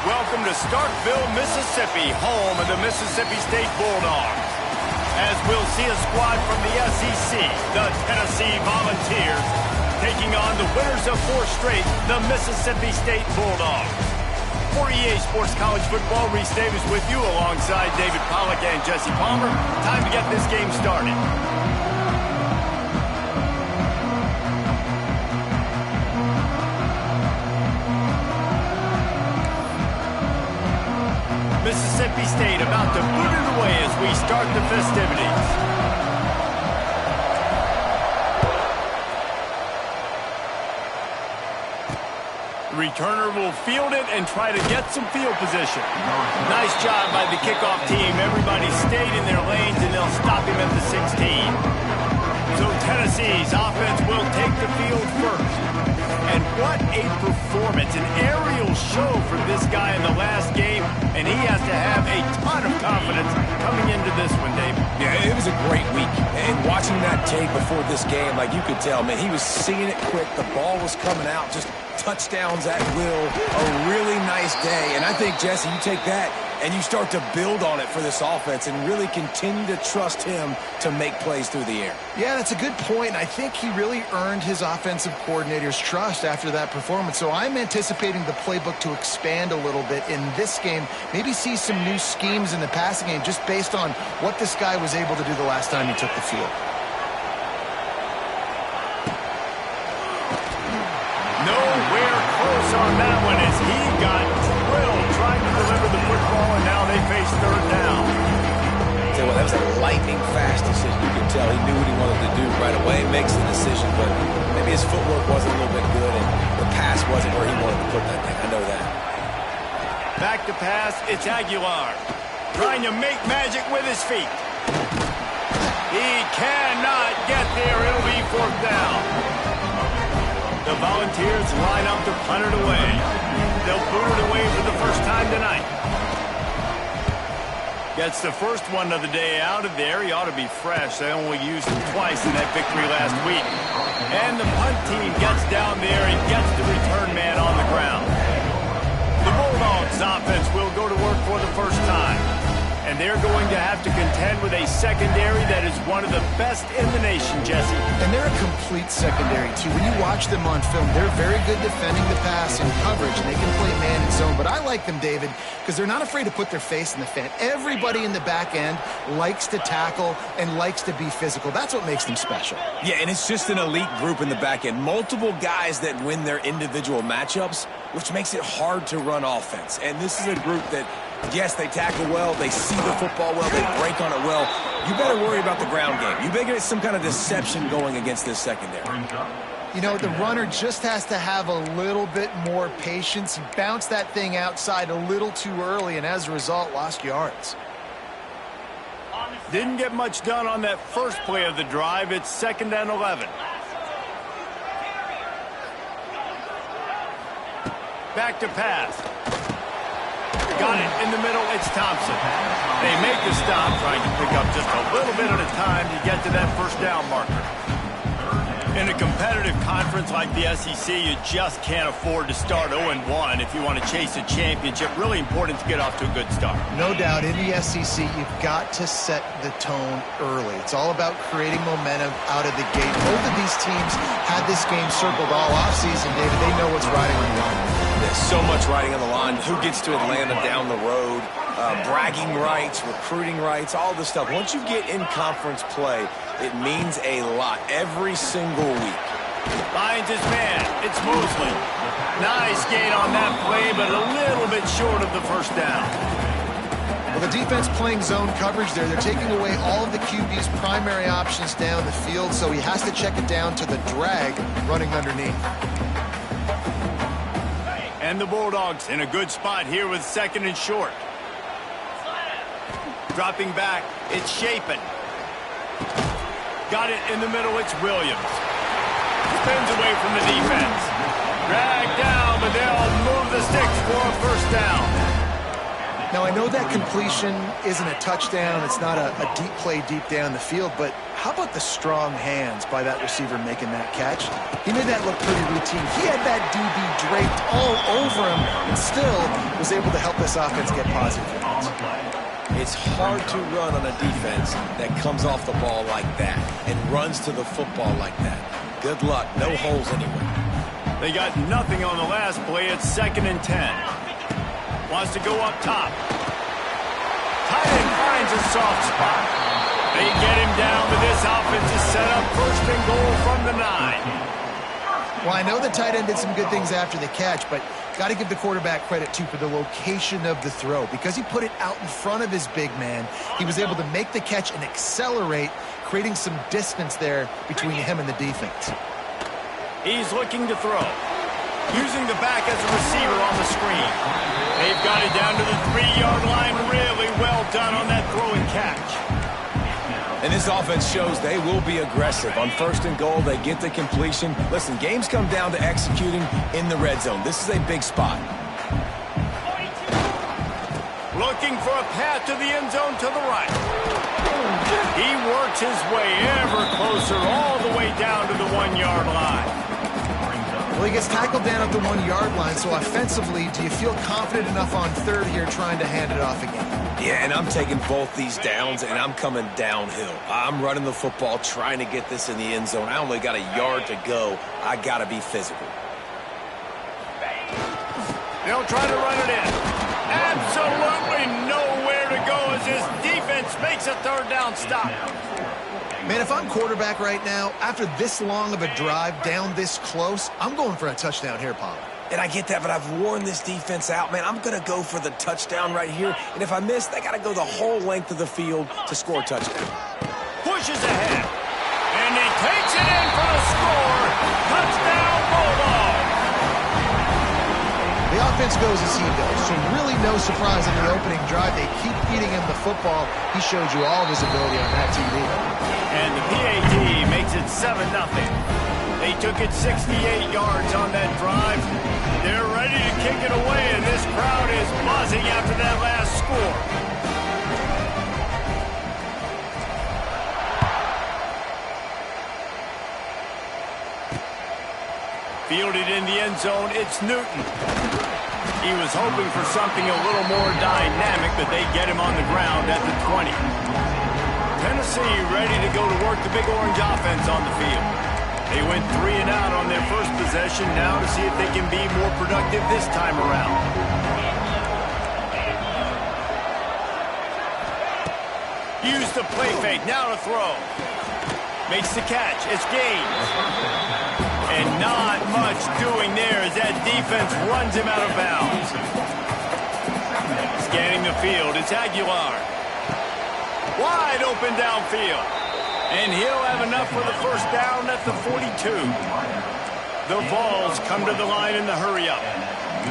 welcome to Starkville, Mississippi, home of the Mississippi State Bulldogs. As we'll see a squad from the SEC, the Tennessee Volunteers, taking on the winners of 4 straight, the Mississippi State Bulldogs. For EA Sports College Football, Reese Davis with you alongside David Pollack and Jesse Palmer. Time to get this game started. Mississippi State about to boot it away as we start the festivities. The returner will field it and try to get some field position. Nice job by the kickoff team. Everybody stayed in their lanes and they'll stop him at the 16. So Tennessee's offense will take the field first. And what a performance, an aerial show for this guy in the last game, and he has to have a ton of confidence coming into this one, Dave. Yeah, it was a great week, and watching that tape before this game, like you could tell, man, he was seeing it quick, the ball was coming out, just touchdowns at will, a really nice day, and I think, Jesse, you take that and you start to build on it for this offense and really continue to trust him to make plays through the air. Yeah, that's a good point. I think he really earned his offensive coordinator's trust after that performance. So I'm anticipating the playbook to expand a little bit in this game, maybe see some new schemes in the passing game just based on what this guy was able to do the last time he took the field. Nowhere close on that one as he got drilled trying to deliver the football, and now they face 3rd down. Tell you what, that was a lightning-fast decision. You could tell he knew what he wanted to do right away, makes the decision, but maybe his footwork wasn't a little bit good, and the pass wasn't where he wanted to put that thing. I know that. Back to pass, it's Aguilar. Trying to make magic with his feet. He cannot get there. It'll be 4th down. The Volunteers line up to punt it away. They'll boot it away for the first time tonight. Gets the first one of the day out of there. He ought to be fresh. They only used him twice in that victory last week. And the punt team gets down there and gets the return man on the ground. The Bulldogs offense will go to work for the first time. And they're going to have to contend with a secondary that is one of the best in the nation, Jesse. And they're a complete secondary, too. When you watch them on film, they're very good defending the pass and coverage, and they can play man and zone. But I like them, David, because they're not afraid to put their face in the fan. Everybody in the back end likes to tackle and likes to be physical. That's what makes them special. Yeah, and it's just an elite group in the back end. Multiple guys that win their individual matchups, which makes it hard to run offense. And this is a group that, yes, they tackle well, they see the football well, they break on it well. You better worry about the ground game. You better get some kind of deception going against this secondary. You know, the runner just has to have a little bit more patience. He bounced that thing outside a little too early, and as a result, lost yards. Didn't get much done on that first play of the drive. It's 2nd and 11. Back to pass. Got it in the middle. It's Thompson. They make the stop, trying to pick up just a little bit at a time to get to that 1st down marker. In a competitive conference like the SEC, you just can't afford to start 0-1 if you want to chase a championship. Really important to get off to a good start. No doubt, in the SEC, you've got to set the tone early. It's all about creating momentum out of the gate. Both of these teams had this game circled all offseason, David. They know what's riding on the line. There's so much riding on the line. Who gets to Atlanta down the road? Bragging rights, recruiting rights, all this stuff. Once you get in conference play, it means a lot every single week. Finds his man. It's Mosley. Nice gain on that play, but a little bit short of the 1st down. Well, the defense playing zone coverage there. They're taking away all of the QB's primary options down the field, so he has to check it down to the drag running underneath. And the Bulldogs in a good spot here with 2nd and short. Dropping back, it's Shapen. Got it in the middle, it's Williams. Spins away from the defense. Dragged down, but they'll move the sticks for a 1st down. Now, I know that completion isn't a touchdown. It's not a deep play deep down the field, but how about the strong hands by that receiver making that catch? He made that look pretty routine. He had that DB draped all over him and still was able to help this offense get positive yards. It's hard to run on a defense that comes off the ball like that and runs to the football like that. Good luck. No holes anywhere. They got nothing on the last play. It's 2nd and 10. Wants to go up top. Tight end finds a soft spot. They get him down, but this offense is set up 1st and goal from the 9. Well, I know the tight end did some good things after the catch, but got to give the quarterback credit, too, for the location of the throw. Because he put it out in front of his big man, he was able to make the catch and accelerate, creating some distance there between him and the defense. He's looking to throw. Using the back as a receiver on the screen. They've got it down to the 3-yard line. Really well done on that throw and catch. And this offense shows they will be aggressive. On 1st and goal, they get the completion. Listen, games come down to executing in the red zone. This is a big spot. Looking for a path to the end zone to the right. He works his way ever closer all the way down to the 1-yard line. Well, he gets tackled down at the 1-yard line, so offensively, do you feel confident enough on 3rd here trying to hand it off again? Yeah, and I'm taking both these downs, and I'm coming downhill. I'm running the football, trying to get this in the end zone. I only got a yard to go. I got to be physical. They'll try to run it in. Absolutely nowhere to go as this defense makes a 3rd down stop. Man, if I'm quarterback right now, after this long of a drive down this close, I'm going for a touchdown here, Pop. And I get that, but I've worn this defense out, man. I'm going to go for the touchdown right here. And if I miss, they got to go the whole length of the field to score a touchdown. Pushes ahead. And he takes it in for the score. Touchdown, Bulldog. The offense goes as he goes, so really no surprise in the opening drive. They keep feeding him the football. He showed you all of his ability on that TV. And the PAT makes it 7-0. They took it 68 yards on that drive. They're ready to kick it away, and this crowd is buzzing after that last score. Fielded in the end zone, it's Newton. He was hoping for something a little more dynamic, but they get him on the ground at the 20. Tennessee ready to go to work the Big Orange offense on the field. They went 3 and out on their first possession, now to see if they can be more productive this time around. Use the play fake, now to throw. Makes the catch, it's gained. And not much doing there as that defense runs him out of bounds. Scanning the field, it's Aguilar. Wide open downfield. And he'll have enough for the 1st down at the 42. The Vols come to the line in the hurry-up.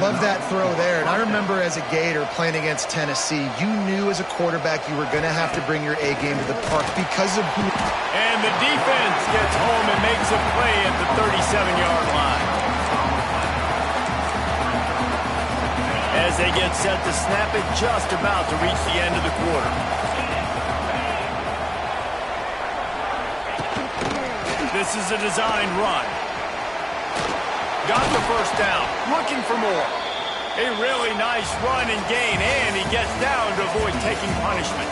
Love that throw there. And I remember as a Gator playing against Tennessee, you knew as a quarterback you were going to have to bring your A game to the park because of who. And the defense gets home and makes a play at the 37-yard line. As they get set to snap it, just about to reach the end of the quarter. This is a designed run. Got the 1st down, looking for more. A really nice run and gain, and he gets down to avoid taking punishment.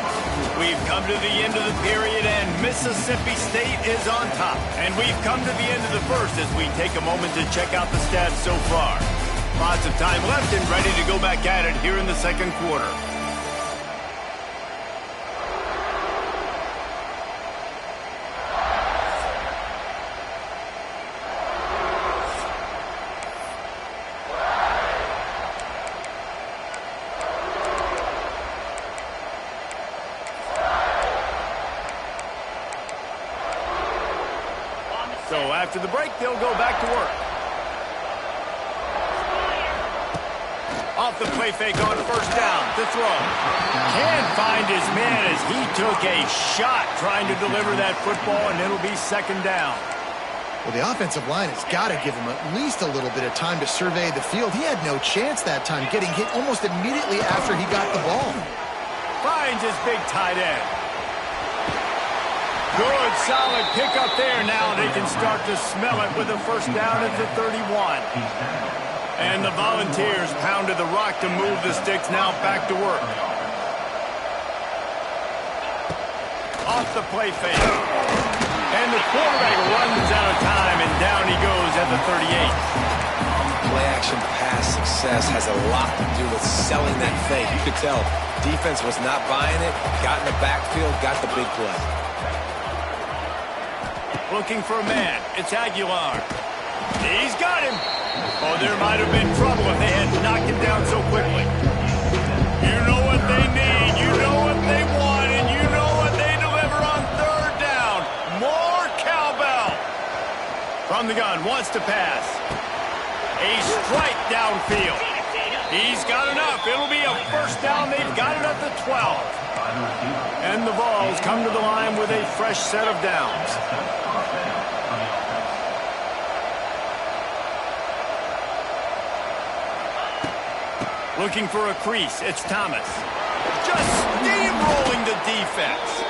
We've come to the end of the period, and Mississippi State is on top. And we've come to the end of the first as we take a moment to check out the stats so far. Lots of time left and ready to go back at it here in the 2nd quarter. So after the break, they'll go back to work. Off the play fake on 1st down to throw. Can't find his man as he took a shot trying to deliver that football, and it'll be 2nd down. Well, the offensive line has got to give him at least a little bit of time to survey the field. He had no chance that time, getting hit almost immediately after he got the ball. Finds his big tight end. Good, solid pickup there. Now they can start to smell it with a 1st down at the 31. And the Volunteers pounded the rock to move the sticks, now back to work. Off the play fake. And the quarterback runs out of time, and down he goes at the 38. Play-action pass success has a lot to do with selling that fake. You could tell defense was not buying it, got in the backfield, got the big play. Looking for a man. It's Aguilar. He's got him. Oh, there might have been trouble if they had knocked him down so quickly. You know what they need. You know what they want. And you know what they deliver on third down. More cowbell. From the gun. Wants to pass. A strike downfield. He's got enough. It'll be a first down. They've got it at the 12. And the Vols come to the line with a fresh set of downs. Looking for a crease. It's Thomas. Just steamrolling the defense.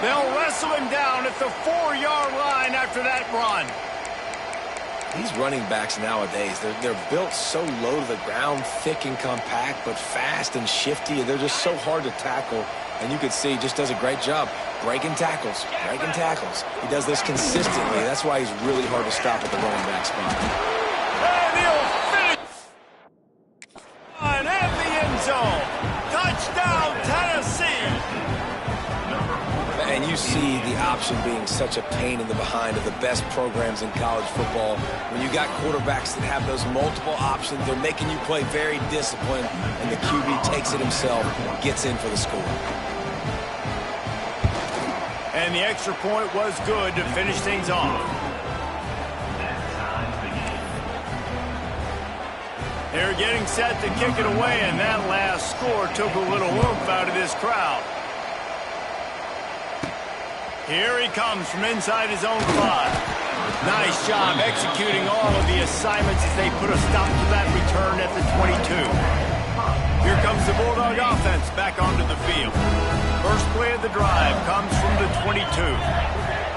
They'll wrestle him down at the 4-yard line after that run. These running backs nowadays, they're built so low to the ground, thick and compact, but fast and shifty, and they're just so hard to tackle. And you could see he just does a great job breaking tackles, breaking tackles. He does this consistently. That's why he's really hard to stop at the running back spot. And he'll finish and at the end zone. Touchdown, Tennessee. And you see the option being such a pain in the behind of the best programs in college football. When you got quarterbacks that have those multiple options, they're making you play very disciplined, and the QB takes it himself, gets in for the score. And the extra point was good to finish things off. They're getting set to kick it away, and that last score took a little oomph out of this crowd. Here he comes from inside his own 5. Nice job executing all of the assignments as they put a stop to that return at the 22. Here comes the Bulldog offense back onto the field. First play of the drive comes from the 22.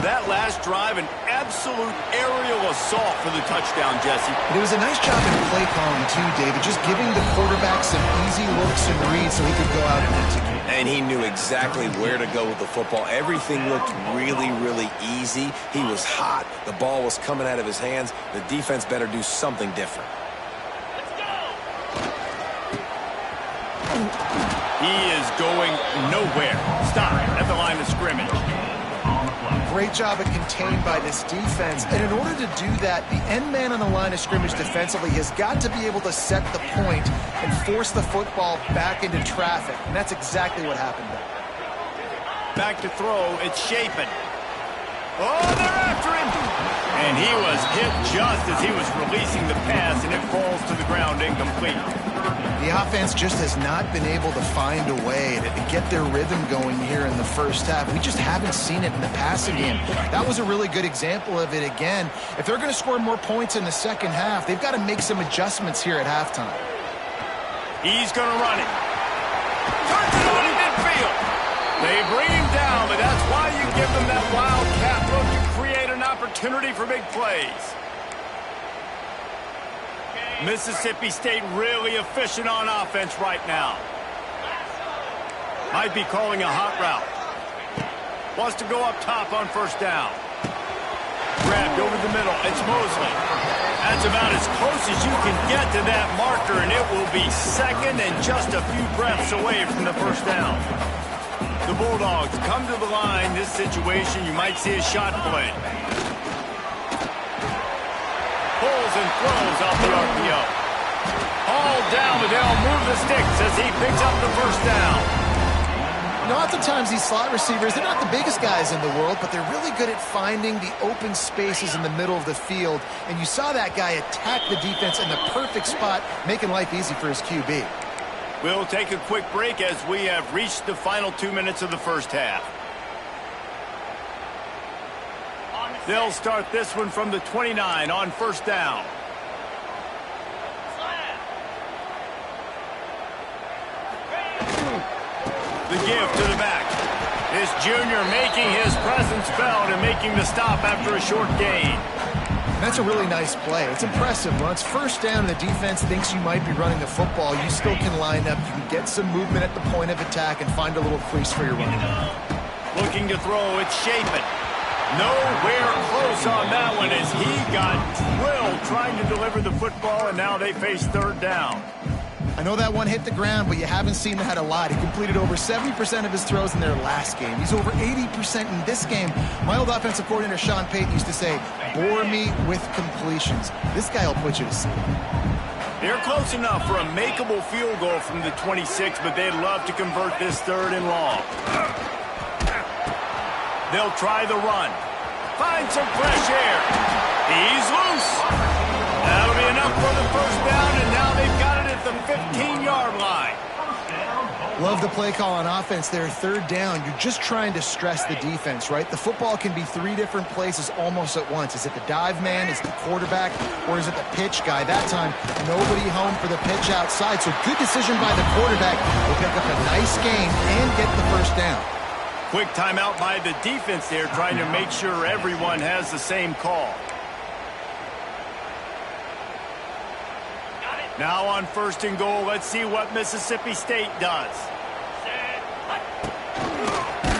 That last drive, an absolute aerial assault for the touchdown, Jesse. It was a nice job in play calling, too, David, just giving the quarterback some easy looks and reads so he could go out and execute. And he knew exactly where to go with the football. Everything looked really, really easy. He was hot. The ball was coming out of his hands. The defense better do something different. He is going nowhere. Stop at the line of scrimmage. Great job of contained by this defense. And in order to do that, the end man on the line of scrimmage defensively has got to be able to set the point and force the football back into traffic. And that's exactly what happened there. Back to throw. It's Shapen. Oh, they're after him. And he was hit just as he was releasing the pass, and it falls to the ground incomplete. The offense just has not been able to find a way to get their rhythm going here in the first half. We just haven't seen it in the passing game. That was a really good example of it again. If they're going to score more points in the second half, they've got to make some adjustments here at halftime. He's going to run it. Turns it on in midfield. They bring him down, but that's why you give them that wildcat look to create an opportunity for big plays. Mississippi State really efficient on offense right now. Might be calling a hot route. Wants to go up top on first down. Grabbed over the middle. It's Mosley. That's about as close as you can get to that marker, and it will be second and just a few breaths away from the first down. The Bulldogs come to the line. This situation, you might see a shot play. Pulls and throws off the RPO. All down, but they'll move the sticks as he picks up the first down. You know, oftentimes these slot receivers, they're not the biggest guys in the world, but they're really good at finding the open spaces in the middle of the field. And you saw that guy attack the defense in the perfect spot, making life easy for his QB. We'll take a quick break as we have reached the final 2 minutes of the first half. They'll start this one from the 29 on first down. The give to the back. This junior making his presence felt and making the stop after a short gain. That's a really nice play. It's impressive. When it's first down and the defense thinks you might be running the football, you still can line up. You can get some movement at the point of attack and find a little crease for your running back. Looking to throw, it's Shapen. Nowhere close on that one as he got drilled trying to deliver the football, and now they face third down. I know that one hit the ground, but you haven't seen that a lot. He completed over 70% of his throws in their last game. He's over 80% in this game. My old offensive coordinator, Sean Payton, used to say, bore me with completions. This guy will put you to sleep. They're close enough for a makeable field goal from the 26, but they'd love to convert this third and long. They'll try the run. Find some fresh air. He's loose. That'll be enough for the first down, and now they've got it at the 15-yard line. Love the play call on offense there. Third down, you're just trying to stress the defense, right? The football can be three different places almost at once. Is it the dive man, is it the quarterback, or is it the pitch guy? That time, nobody home for the pitch outside, so good decision by the quarterback. Will pick up a nice gain and get the first down. Quick timeout by the defense there, trying to make sure everyone has the same call. Now on first and goal, let's see what Mississippi State does.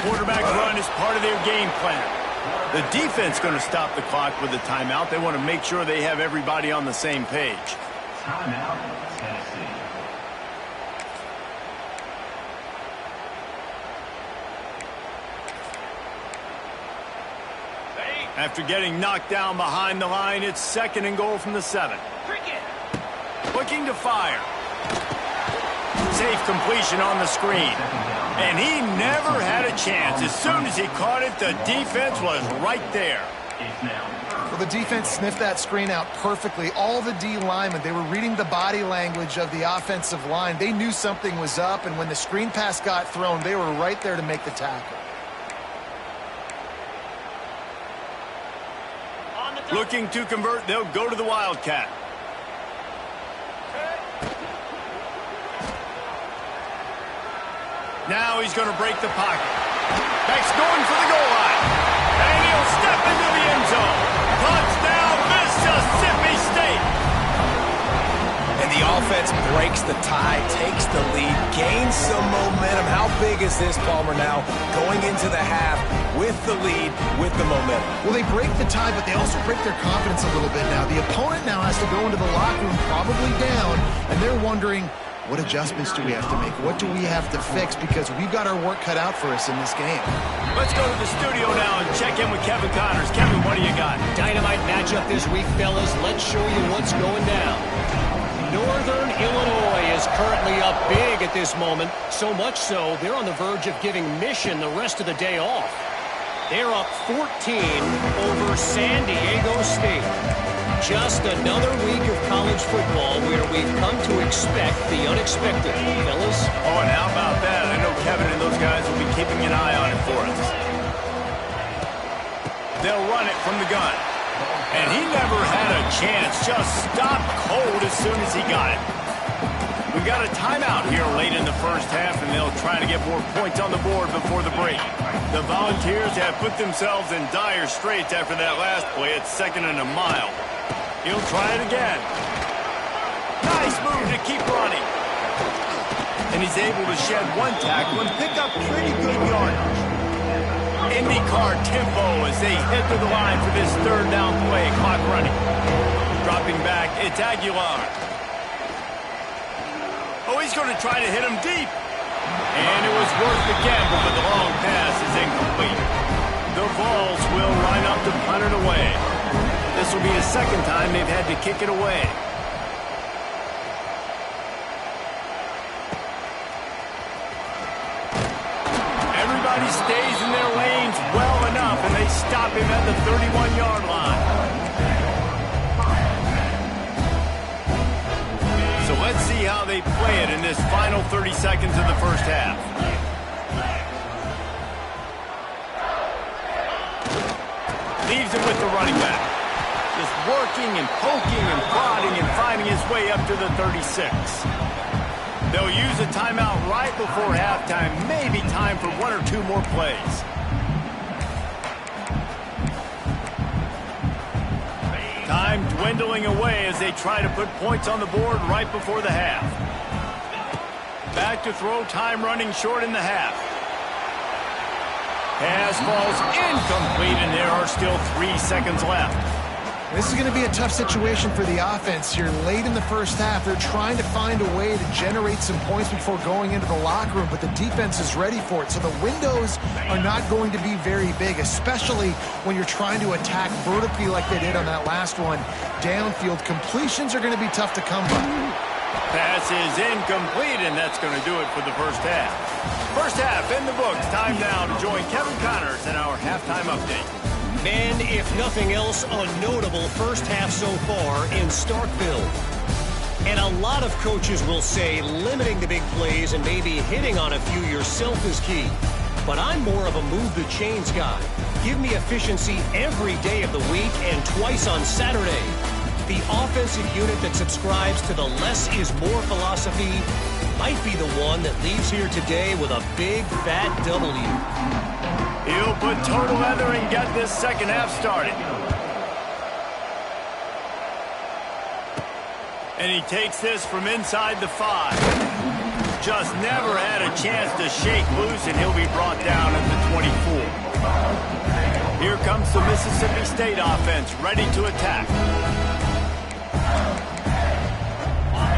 Quarterback run is part of their game plan. The defense going to stop the clock with a timeout. They want to make sure they have everybody on the same page. Timeout, Tennessee. After getting knocked down behind the line, it's second and goal from the 7. Looking to fire. Safe completion on the screen. And he never had a chance. As soon as he caught it, the defense was right there. Well, the defense sniffed that screen out perfectly. All the D linemen, they were reading the body language of the offensive line. They knew something was up, and when the screen pass got thrown, they were right there to make the tackle. Looking to convert, they'll go to the Wildcat. Now he's going to break the pocket. Beck's going for the goal line. And he'll step into the end zone. Touchdown, Mississippi State. And the offense breaks the tie, takes the lead, gains some momentum. How big is this, Palmer, now going into the half with the lead, with the momentum? Well, they break the tie, but they also break their confidence a little bit now. The opponent now has to go into the locker room probably down, and they're wondering, what adjustments do we have to make? What do we have to fix? Because we've got our work cut out for us in this game. Let's go to the studio now and check in with Kevin Connors. Kevin, what do you got? Dynamite matchup this week, fellas. Let's show you what's going down. Northern Illinois is currently up big at this moment. So much so, they're on the verge of giving Mission the rest of the day off. They're up 14 over San Diego State. Just another week of college football where we've come to expect the unexpected, fellas. Oh, and how about that? I know Kevin and those guys will be keeping an eye on it for us. They'll run it from the gun. And he never had a chance. Just stopped cold as soon as he got it. We've got a timeout here late in the first half, and they'll try to get more points on the board before the break. The Volunteers have put themselves in dire straits after that last play. It's second and a mile. He'll try it again. Nice move to keep running. And he's able to shed one tackle and pick up pretty good yardage. IndyCar tempo as they head to the line for this third down play. Clock running. Dropping back, it's Aguilar. Oh, he's going to try to hit him deep. And it was worth the gamble, but the long pass is incomplete. The Vols will line up to punt it away. This will be the second time they've had to kick it away. Everybody stays in their lanes well enough, and they stop him at the 31-yard line. So let's see how they play it in this final 30 seconds of the first half. Leaves him with the running back. Just working and poking and prodding and finding his way up to the 36. They'll use a timeout right before halftime. Maybe time for one or two more plays. Time dwindling away as they try to put points on the board right before the half. Back to throw, time running short in the half. Pass falls incomplete, and there are still 3 seconds left. This is going to be a tough situation for the offense. You're late in the first half. They're trying to find a way to generate some points before going into the locker room, but the defense is ready for it. So the windows are not going to be very big, especially when you're trying to attack vertically like they did on that last one. Downfield completions are going to be tough to come by. Pass is incomplete, and that's going to do it for the first half. First half in the books. Time now to join Kevin Connors in our halftime update. Man, if nothing else, a notable first half so far in Starkville. And a lot of coaches will say limiting the big plays and maybe hitting on a few yourself is key. But I'm more of a move the chains guy. Give me efficiency every day of the week and twice on Saturday. The offensive unit that subscribes to the less is more philosophy might be the one that leaves here today with a big fat W. He'll put total leather and get this second half started. And he takes this from inside the 5. Just never had a chance to shake loose, and he'll be brought down at the 24. Here comes the Mississippi State offense, ready to attack.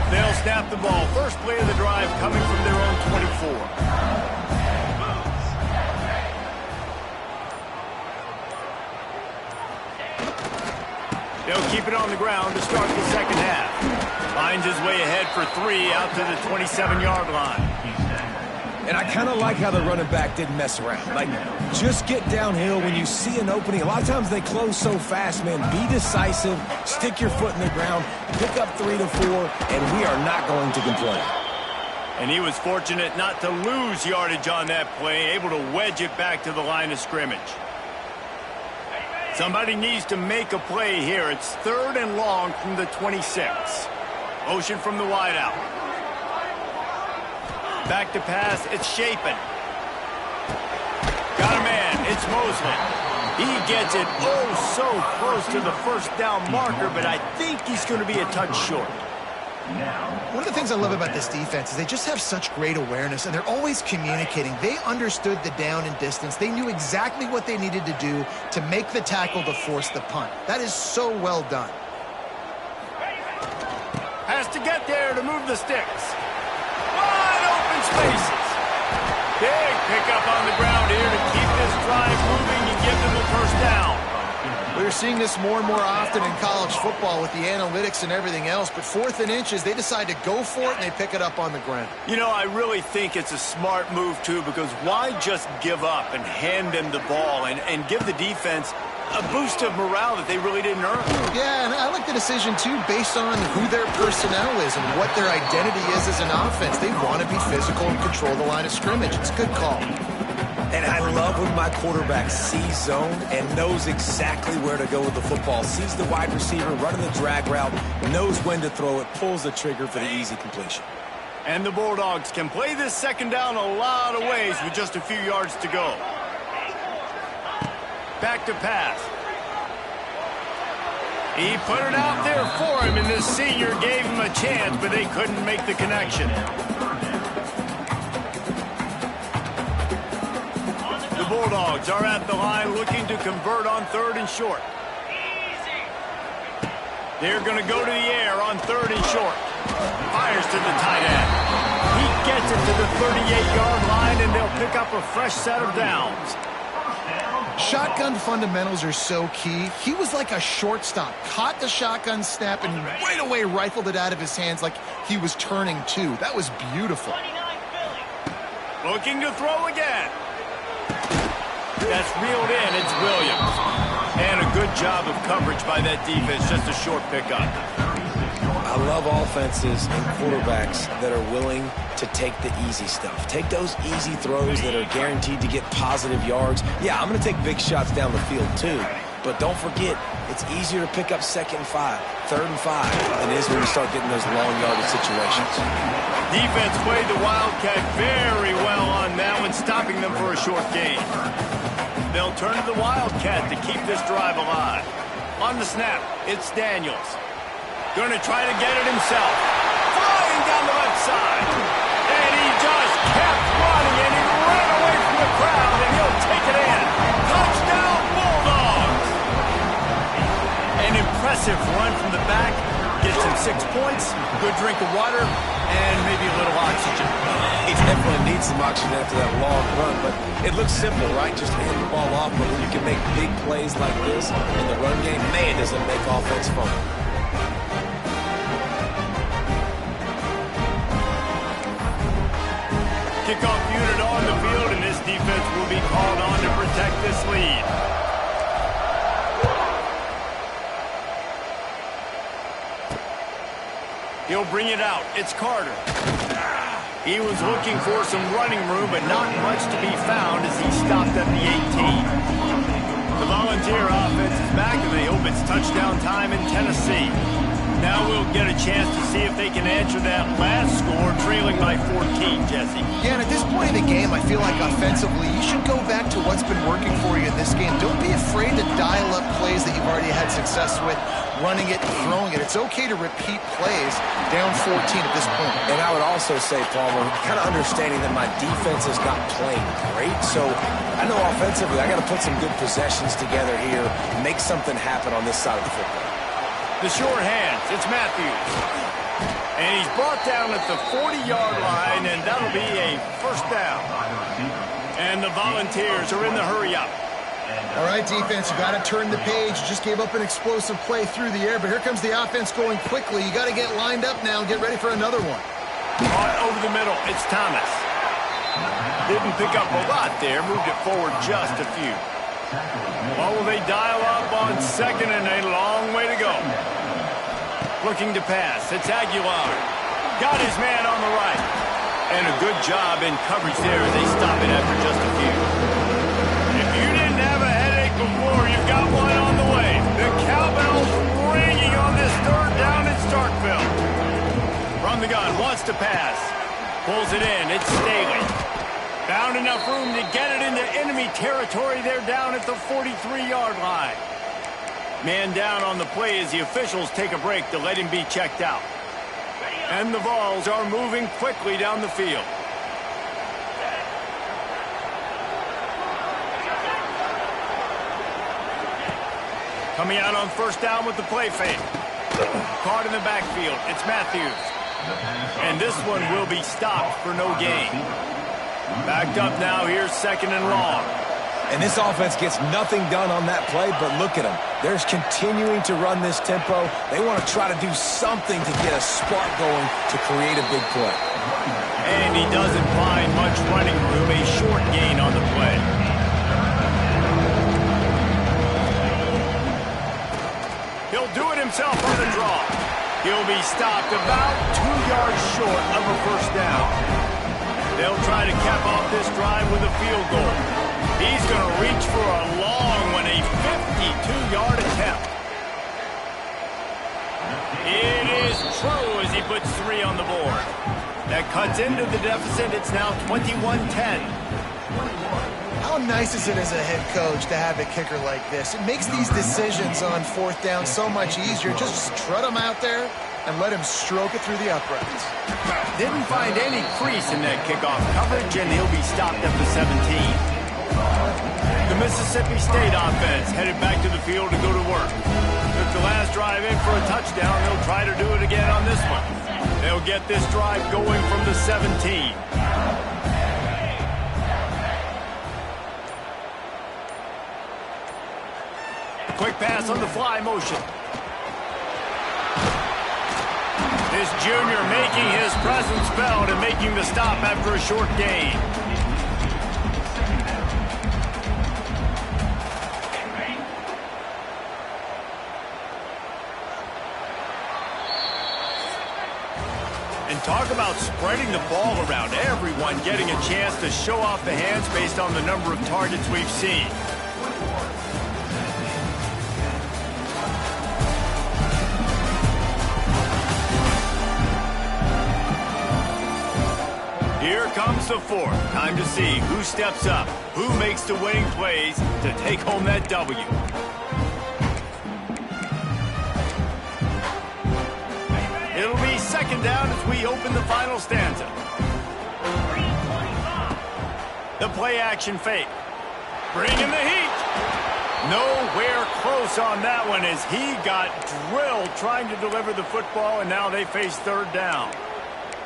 They'll snap the ball. First play of the drive coming from their own 24. They'll keep it on the ground to start the second half. Finds his way ahead for 3 out to the 27-yard line. And I kind of like how the running back didn't mess around. Like, just get downhill when you see an opening. A lot of times they close so fast, man. Be decisive, stick your foot in the ground, pick up 3 to 4, and we are not going to complain. And he was fortunate not to lose yardage on that play, able to wedge it back to the line of scrimmage. Somebody needs to make a play here. It's 3rd and long from the 26. Motion from the wideout. Back to pass. It's Shapen. Got a man. It's Mosley. He gets it oh so close to the first down marker, but I think he's going to be a touch short. One of the things I love about this defense is they just have such great awareness, and they're always communicating. They understood the down and distance. They knew exactly what they needed to do to make the tackle to force the punt. That is so well done. Has to get there to move the sticks. Wide open spaces. Big pickup on the ground here to keep this drive moving and give them the first down. We're seeing this more and more often in college football with the analytics and everything else, but 4th and inches, they decide to go for it, and they pick it up on the ground. You know, I really think it's a smart move, too, because why just give up and hand them the ball and give the defense a boost of morale that they really didn't earn? Yeah, and I like the decision, too, based on who their personnel is and what their identity is as an offense. They want to be physical and control the line of scrimmage. It's a good call. And I love when my quarterback sees zone and knows exactly where to go with the football. Sees the wide receiver running the drag route, knows when to throw it, pulls the trigger for the easy completion. And the Bulldogs can play this second down a lot of ways with just a few yards to go. Back to pass. He put it out there for him, and this senior gave him a chance, but they couldn't make the connection. The Bulldogs are at the line looking to convert on 3rd and short. They're going to go to the air on 3rd and short. Fires to the tight end. He gets it to the 38-yard line, and they'll pick up a fresh set of downs. Shotgun fundamentals are so key. He was like a shortstop. Caught the shotgun snap and right away rifled it out of his hands like he was turning too. That was beautiful. Looking to throw again. That's reeled in. It's Williams. And a good job of coverage by that defense. Just a short pickup. I love offenses and quarterbacks that are willing to take the easy stuff. Take those easy throws that are guaranteed to get positive yards. Yeah, I'm going to take big shots down the field too. But don't forget, it's easier to pick up 2nd and 5, 3rd and 5 than it is when you start getting those long yardage situations. Defense played the Wildcat very well on that one, stopping them for a short gain. They'll turn to the Wildcat to keep this drive alive. On the snap, it's Daniels. Going to try to get it himself. Flying down the left side. And he just kept running, and he ran away from the crowd, and he'll take it in. Touchdown, Bulldogs! An impressive run from the back. Gets him 6 points, good drink of water, and maybe a little oxygen. He definitely needs some oxygen after that long run, but it looks simple, right? Just hand the ball off, but when you can make big plays like this in the run game, man, does it make offense fun. Kickoff unit on the field, and this defense will be called on to protect this lead. He'll bring it out. It's Carter. He was looking for some running room, but not much to be found as he stopped at the 18. The Volunteer offense is back, and they hope it's touchdown time in Tennessee. Now we'll get a chance to see if they can answer that last score, trailing by 14, Jesse. Yeah, and at this point in the game, I feel like offensively, you should go back to what's been working for you in this game. Don't be afraid to dial up plays that you've already had success with, running it, throwing it. It's okay to repeat plays down 14 at this point. And I would also say, Palmer, kind of understanding that my defense is not playing great, so I know offensively I got to put some good possessions together here, make something happen on this side of the football. The short hands, it's Matthews. And he's brought down at the 40-yard line, and that'll be a first down. And the Volunteers are in the hurry-up. All right, defense, you got to turn the page. You just gave up an explosive play through the air, but here comes the offense going quickly. You got to get lined up now and get ready for another one. Caught over the middle, it's Thomas. Didn't pick up a lot there, moved it forward just a few. Well, will they dial up on second and a long way to go? Looking to pass, it's Aguilar. Got his man on the right. And a good job in coverage there as they stop it after just a few. If you didn't have a headache before, you've got one on the way. The cowbell's ringing on this third down at Starkville. From the gun, wants to pass. Pulls it in, it's Staley. Found enough room to get it into enemy territory. They're down at the 43-yard line. Man down on the play as the officials take a break to let him be checked out. And the Vols are moving quickly down the field. Coming out on first down with the play fake. Caught in the backfield. It's Matthews. And this one will be stopped for no gain. Backed up now, here's second and long. And this offense gets nothing done on that play, but look at them. They're continuing to run this tempo. They want to try to do something to get a spark going to create a big play. And he doesn't find much running room, a short gain on the play. He'll do it himself on the draw. He'll be stopped about 2 yards short of a first down. They'll try to cap off this drive with a field goal. He's going to reach for a long one, a 52-yard attempt. It is true as he puts 3 on the board. That cuts into the deficit. It's now 21-10. How nice is it as a head coach to have a kicker like this? It makes these decisions on fourth down so much easier. Just trot him out there and let him stroke it through the uprights. Didn't find any crease in that kickoff coverage, and he'll be stopped at the 17. The Mississippi State offense headed back to the field to go to work. Took the last drive in for a touchdown. They'll try to do it again on this one. They'll get this drive going from the 17. Quick pass on the fly motion. This junior making his presence felt and making the stop after a short gain. And talk about spreading the ball around. Everyone getting a chance to show off the hands based on the number of targets we've seen. Here comes the fourth. Time to see who steps up, who makes the winning plays to take home that W. second down as we open the final stanza. The play action fake. Bringing the heat. Nowhere close on that one as he got drilled trying to deliver the football, and now they face third down.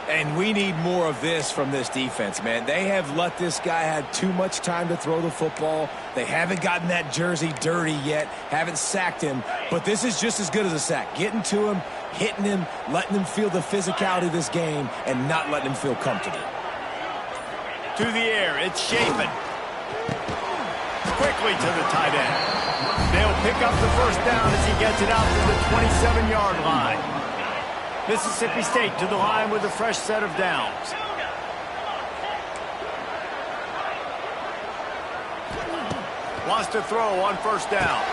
And we need more of this from this defense, man. They have let this guy have too much time to throw the football. They haven't gotten that jersey dirty yet, haven't sacked him. But this is just as good as a sack. Getting to him, hitting him, letting him feel the physicality of this game, and not letting him feel comfortable. To the air, it's Chapin. Quickly to the tight end. They'll pick up the first down as he gets it out to the 27-yard line. Mississippi State to the line with a fresh set of downs. Wants to throw on first down.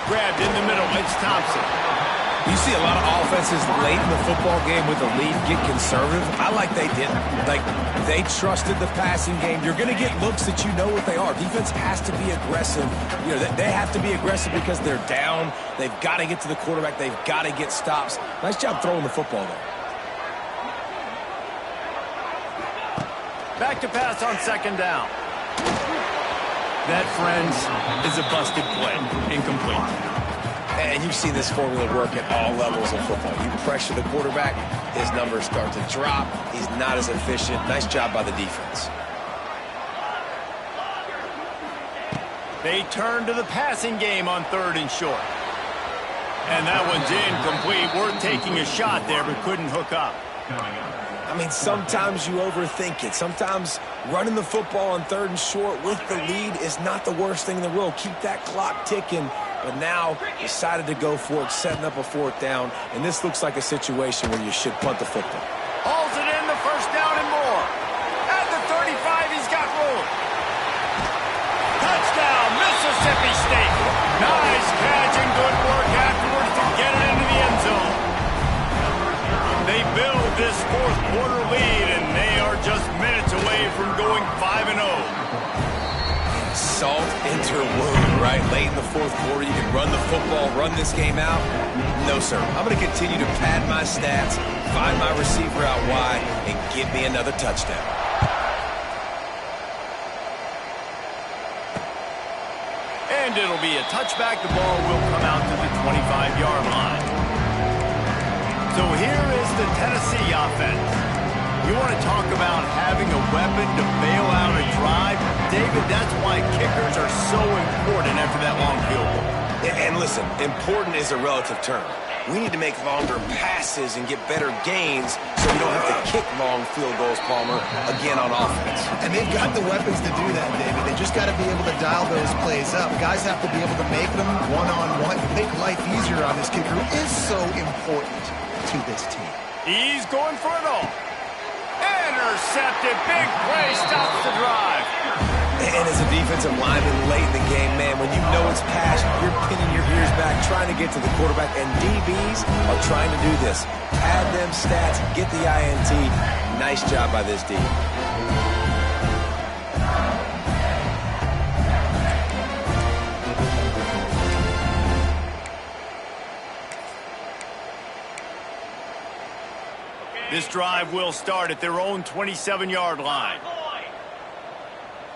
Grabbed in the middle, it's Thompson. You see a lot of offenses late in the football game with the lead get conservative. I like they didn't. Like, they trusted the passing game. You're going to get looks that you know what they are. Defense has to be aggressive. You know, they have to be aggressive because they're down. They've got to get to the quarterback. They've got to get stops. Nice job throwing the football, though. Back to pass on second down. That, friends, is a busted play. Incomplete. And you've seen this formula work at all levels of football. You pressure the quarterback, his numbers start to drop. He's not as efficient. Nice job by the defense. They turn to the passing game on third and short. And that one's incomplete. Worth taking a shot there, but couldn't hook up. I mean, sometimes you overthink it. Sometimes running the football on third and short with the lead is not the worst thing in the world. Keep that clock ticking. But now decided to go for it, setting up a fourth down. And this looks like a situation where you should punt the football. Hauls it in, the first down and more. At the 35, he's got room. Touchdown, Mississippi State. Nice catch and good work afterwards to get it into the end zone. They build this fourth quarter lead, and they are just minutes away from going 5-0. Salt into wound, right? Late in the fourth quarter, you can run the football, run this game out. No, sir. I'm going to continue to pad my stats, find my receiver out wide, and give me another touchdown. And it'll be a touchback. The ball will come out to the 25-yard line. So here is the Tennessee offense. You want to talk about having a weapon to bail out a drive? David, that's why kickers are so important after that long field goal. And listen, important is a relative term. We need to make longer passes and get better gains so we don't have to kick long field goals, Palmer, again on offense. And they've got the weapons to do that, David. They just got to be able to dial those plays up. Guys have to be able to make them one-on-one. Make life easier on this kicker, who is so important to this team. He's going for it all. Intercepted. Big play. Stops the drive. And as a defensive lineman late in the game, man, when you know it's passed, you're pinning your ears back, trying to get to the quarterback. And DBs are trying to do this. Add them stats, get the INT. Nice job by this D. This drive will start at their own 27-yard line.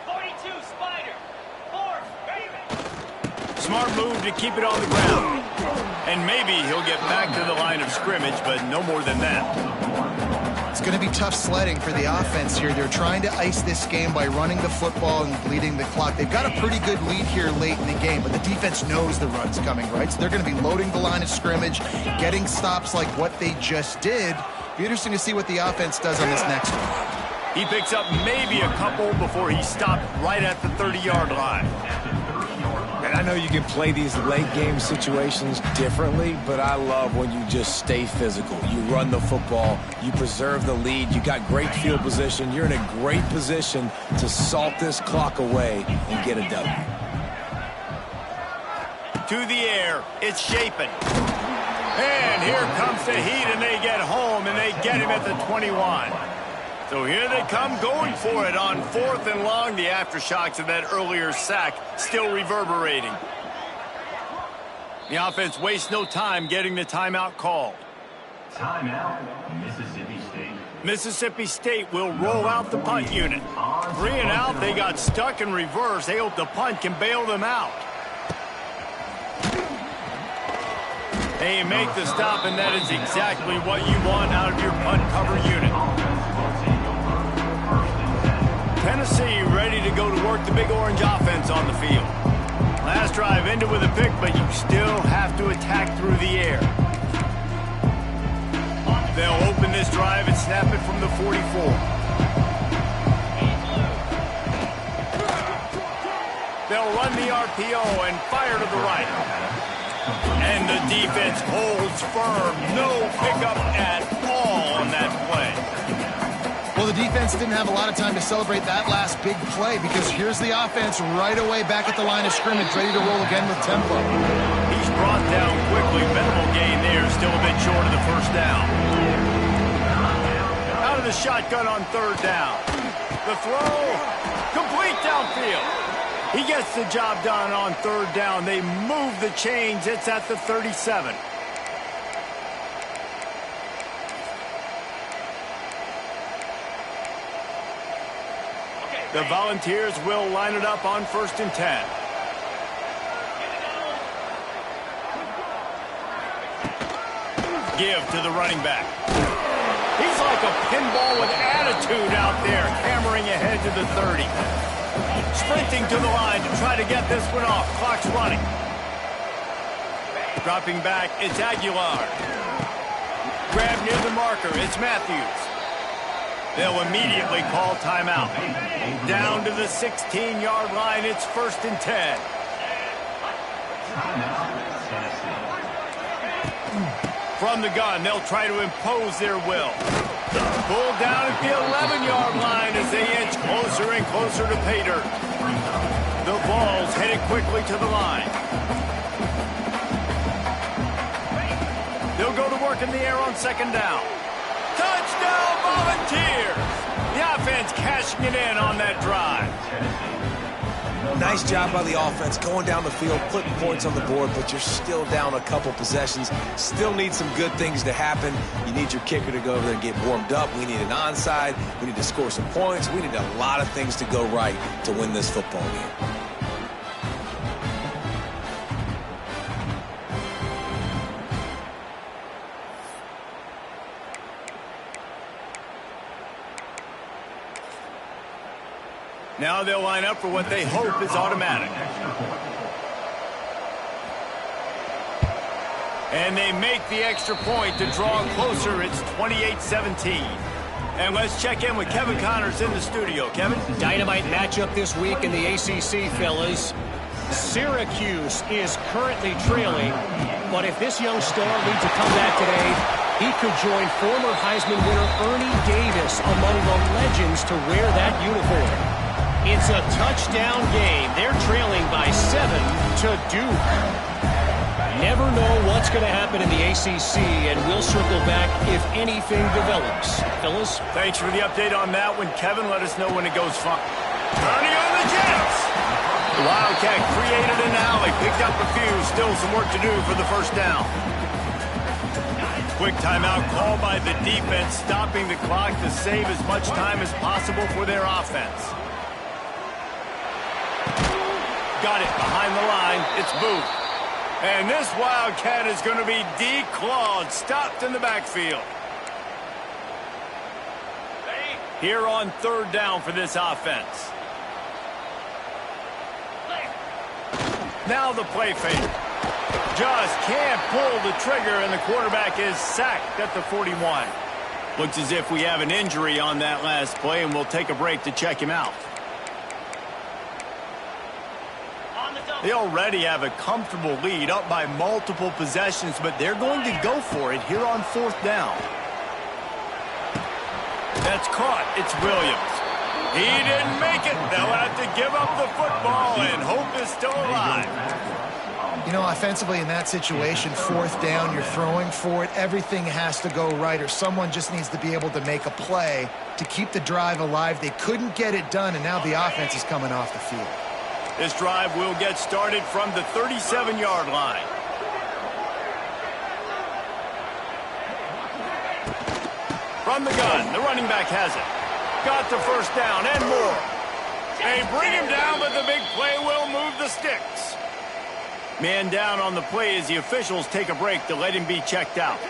42, Spider. Smart move to keep it on the ground. And maybe he'll get back to the line of scrimmage, but no more than that. It's going to be tough sledding for the offense here. They're trying to ice this game by running the football and bleeding the clock. They've got a pretty good lead here late in the game, but the defense knows the run's coming, right? So they're going to be loading the line of scrimmage, getting stops like what they just did. Be interesting to see what the offense does on this next one. He picks up maybe a couple before he stopped right at the 30-yard line. And I know you can play these late game situations differently, but I love when you just stay physical. You run the football, you preserve the lead, you got great field position, you're in a great position to salt this clock away and get a W. To the air, it's Chapin. And here comes the heat, and they get home, and they get him at the 21. So here they come going for it on 4th and long. The aftershocks of that earlier sack still reverberating. The offense wastes no time getting the timeout called. Timeout, Mississippi State. Mississippi State will roll out the punt unit. 3 and out, they got stuck in reverse. They hope the punt can bail them out. They make the stop, and that is exactly what you want out of your punt cover unit. Tennessee ready to go to work the Big Orange offense on the field. Last drive ended with a pick, but you still have to attack through the air. They'll open this drive and snap it from the 44. They'll run the RPO and fire to the right. And the defense holds firm. No pickup at all on that play. Well, the defense didn't have a lot of time to celebrate that last big play because here's the offense right away back at the line of scrimmage, ready to roll again with tempo. He's brought down quickly. Minimal gain there, still a bit short of the first down. Out of the shotgun on 3rd down. The throw, complete downfield. He gets the job done on 3rd down. They move the chains. It's at the 37. The Volunteers will line it up on 1st and 10. Give to the running back. He's like a pinball with attitude out there, hammering ahead to the 30. Sprinting to the line to try to get this one off. Clock's running. Dropping back, it's Aguilar. Grab near the marker, it's Matthews. They'll immediately call timeout. Down to the 16-yard line, it's 1st and 10. From the gun, they'll try to impose their will. Pulled down at the 11-yard line as they inch closer and closer to pay dirt. The ball's headed quickly to the line. They'll go to work in the air on 2nd down. Touchdown, Volunteers! The offense cashing it in on that drive. Nice job by the offense going down the field, putting points on the board, but you're still down a couple possessions. Still need some good things to happen. You need your kicker to go over there and get warmed up. We need an onside. We need to score some points. We need a lot of things to go right to win this football game. Now they'll line up for what they hope is automatic. And they make the extra point to draw closer. It's 28-17. And let's check in with Kevin Connors in the studio. Kevin? Dynamite matchup this week in the ACC, fellas. Syracuse is currently trailing, but if this young star leads a comeback today, he could join former Heisman winner Ernie Davis among the legends to wear that uniform. It's a touchdown game. They're trailing by 7 to Duke. Never know what's going to happen in the ACC, and we'll circle back if anything develops. Fellas? Thanks for the update on that one, Kevin. Let us know when it goes fine. Ernie on the Jets. The Wildcat created an alley, picked up a few. Still some work to do for the 1st down. Quick timeout call by the defense, stopping the clock to save as much time as possible for their offense. Got it behind the line. It's Booth. And this Wildcat is going to be declawed, stopped in the backfield. Here on 3rd down for this offense. Now the play fake. Just can't pull the trigger, and the quarterback is sacked at the 41. Looks as if we have an injury on that last play, and we'll take a break to check him out. They already have a comfortable lead, up by multiple possessions, but they're going to go for it here on 4th down. That's caught. It's Williams. He didn't make it. They'll have to give up the football, and hope is still alive. You know, offensively in that situation, 4th down, you're throwing for it. Everything has to go right, or someone just needs to be able to make a play to keep the drive alive. They couldn't get it done, and now the offense is coming off the field. This drive will get started from the 37-yard line. From the gun, the running back has it. Got the first down and more. They bring him down, but the big play will move the sticks. Man down on the play as the officials take a break to let him be checked out.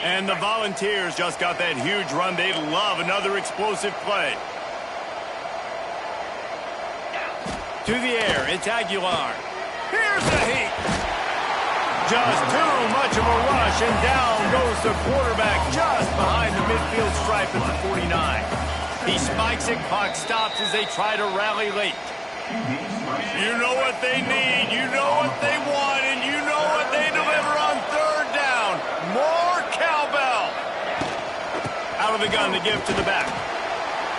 And the Volunteers just got that huge run. They love another explosive play. To the air, it's Aguilar. Here's the heat. Just too much of a rush, and down goes the quarterback just behind the midfield stripe at the 49. He spikes it, clock stops as they try to rally late. You know what they need, you know what they want, and you know what they deliver on third down. More cowbell. Out of the gun to give to the back.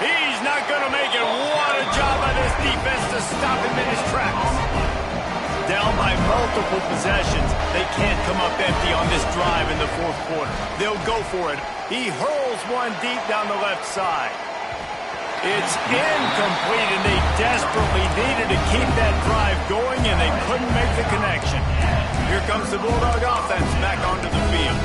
He's not going to make it. What a job by this defense to stop him in his tracks. Down by multiple possessions. They can't come up empty on this drive in the fourth quarter. They'll go for it. He hurls one deep down the left side. It's incomplete, and they desperately needed to keep that drive going, and they couldn't make the connection. Here comes the Bulldog offense back onto the field.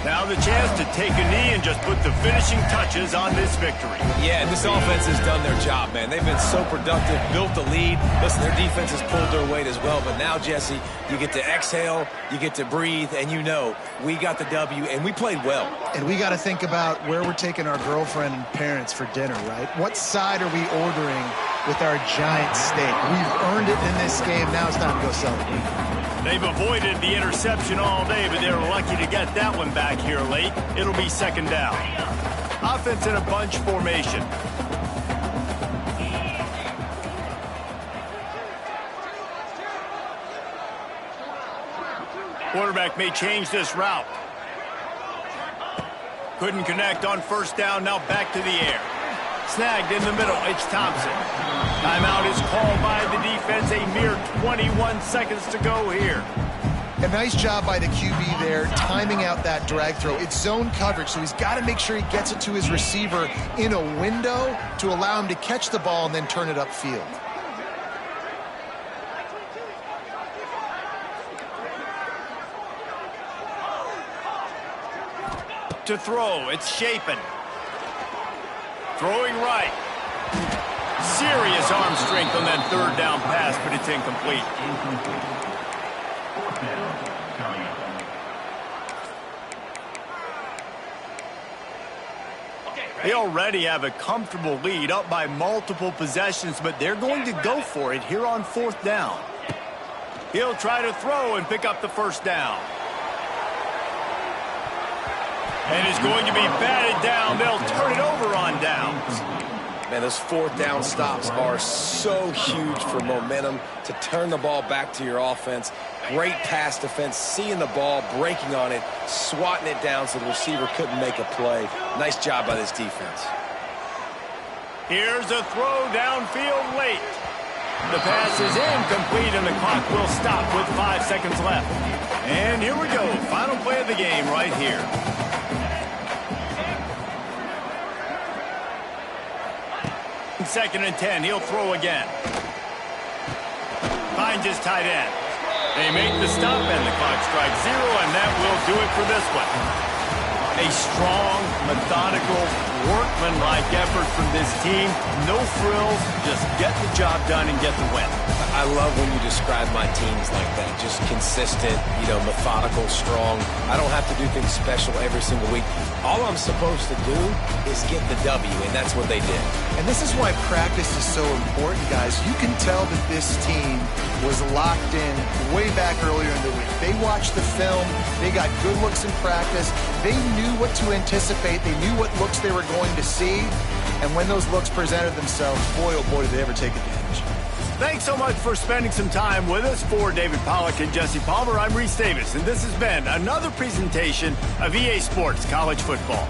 Now the chance to take a knee and just put the finishing touches on this victory. Yeah, this offense has done their job, man. They've been so productive, built the lead. Listen, their defense has pulled their weight as well. But now, Jesse, you get to exhale, you get to breathe, and you know we got the W, and we played well. And we got to think about where we're taking our girlfriend and parents for dinner, right? What side are we ordering with our giant steak? We've earned it in this game. Now it's time to go celebrate. They've avoided the interception all day, but they're lucky to get that one back here late. It'll be second down. Offense in a bunch formation. Quarterback may change this route. Couldn't connect on first down, now back to the air. Snagged in the middle, it's Thompson. Timeout is called by the defense. A mere 21 seconds to go here. A nice job by the QB there, timing out that drag throw. It's zone coverage, so he's got to make sure he gets it to his receiver in a window to allow him to catch the ball and then turn it upfield. To throw, it's Shapen. Throwing right. Serious arm strength on that third down pass, but it's incomplete. They already have a comfortable lead, up by multiple possessions, but they're going to go for it here on fourth down. He'll try to throw and pick up the first down. And it's going to be batted down. They'll turn it over on downs. Man, those fourth down stops are so huge for momentum to turn the ball back to your offense. Great pass defense, seeing the ball, breaking on it, swatting it down so the receiver couldn't make a play. Nice job by this defense. Here's a throw downfield late. The pass is incomplete, and the clock will stop with 5 seconds left. And here we go. Final play of the game right here. Second and 10, he'll throw again. Finds his tight end. They make the stop, and the clock strikes 0, and that will do it for this one. A strong, methodical, workmanlike effort from this team. No frills, just get the job done and get the win. I love when you describe my teams like that. Just consistent, methodical, strong. I don't have to do things special every single week. All I'm supposed to do is get the W, and that's what they did. And this is why practice is so important, guys. You can tell that this team was locked in way back earlier in the week. They watched the film. They got good looks in practice. They knew what to anticipate. They knew what looks they were going to see. And when those looks presented themselves, boy, oh boy, did they ever take advantage. Thanks so much for spending some time with us. For David Pollack and Jesse Palmer, I'm Reese Davis, and this has been another presentation of EA Sports College Football.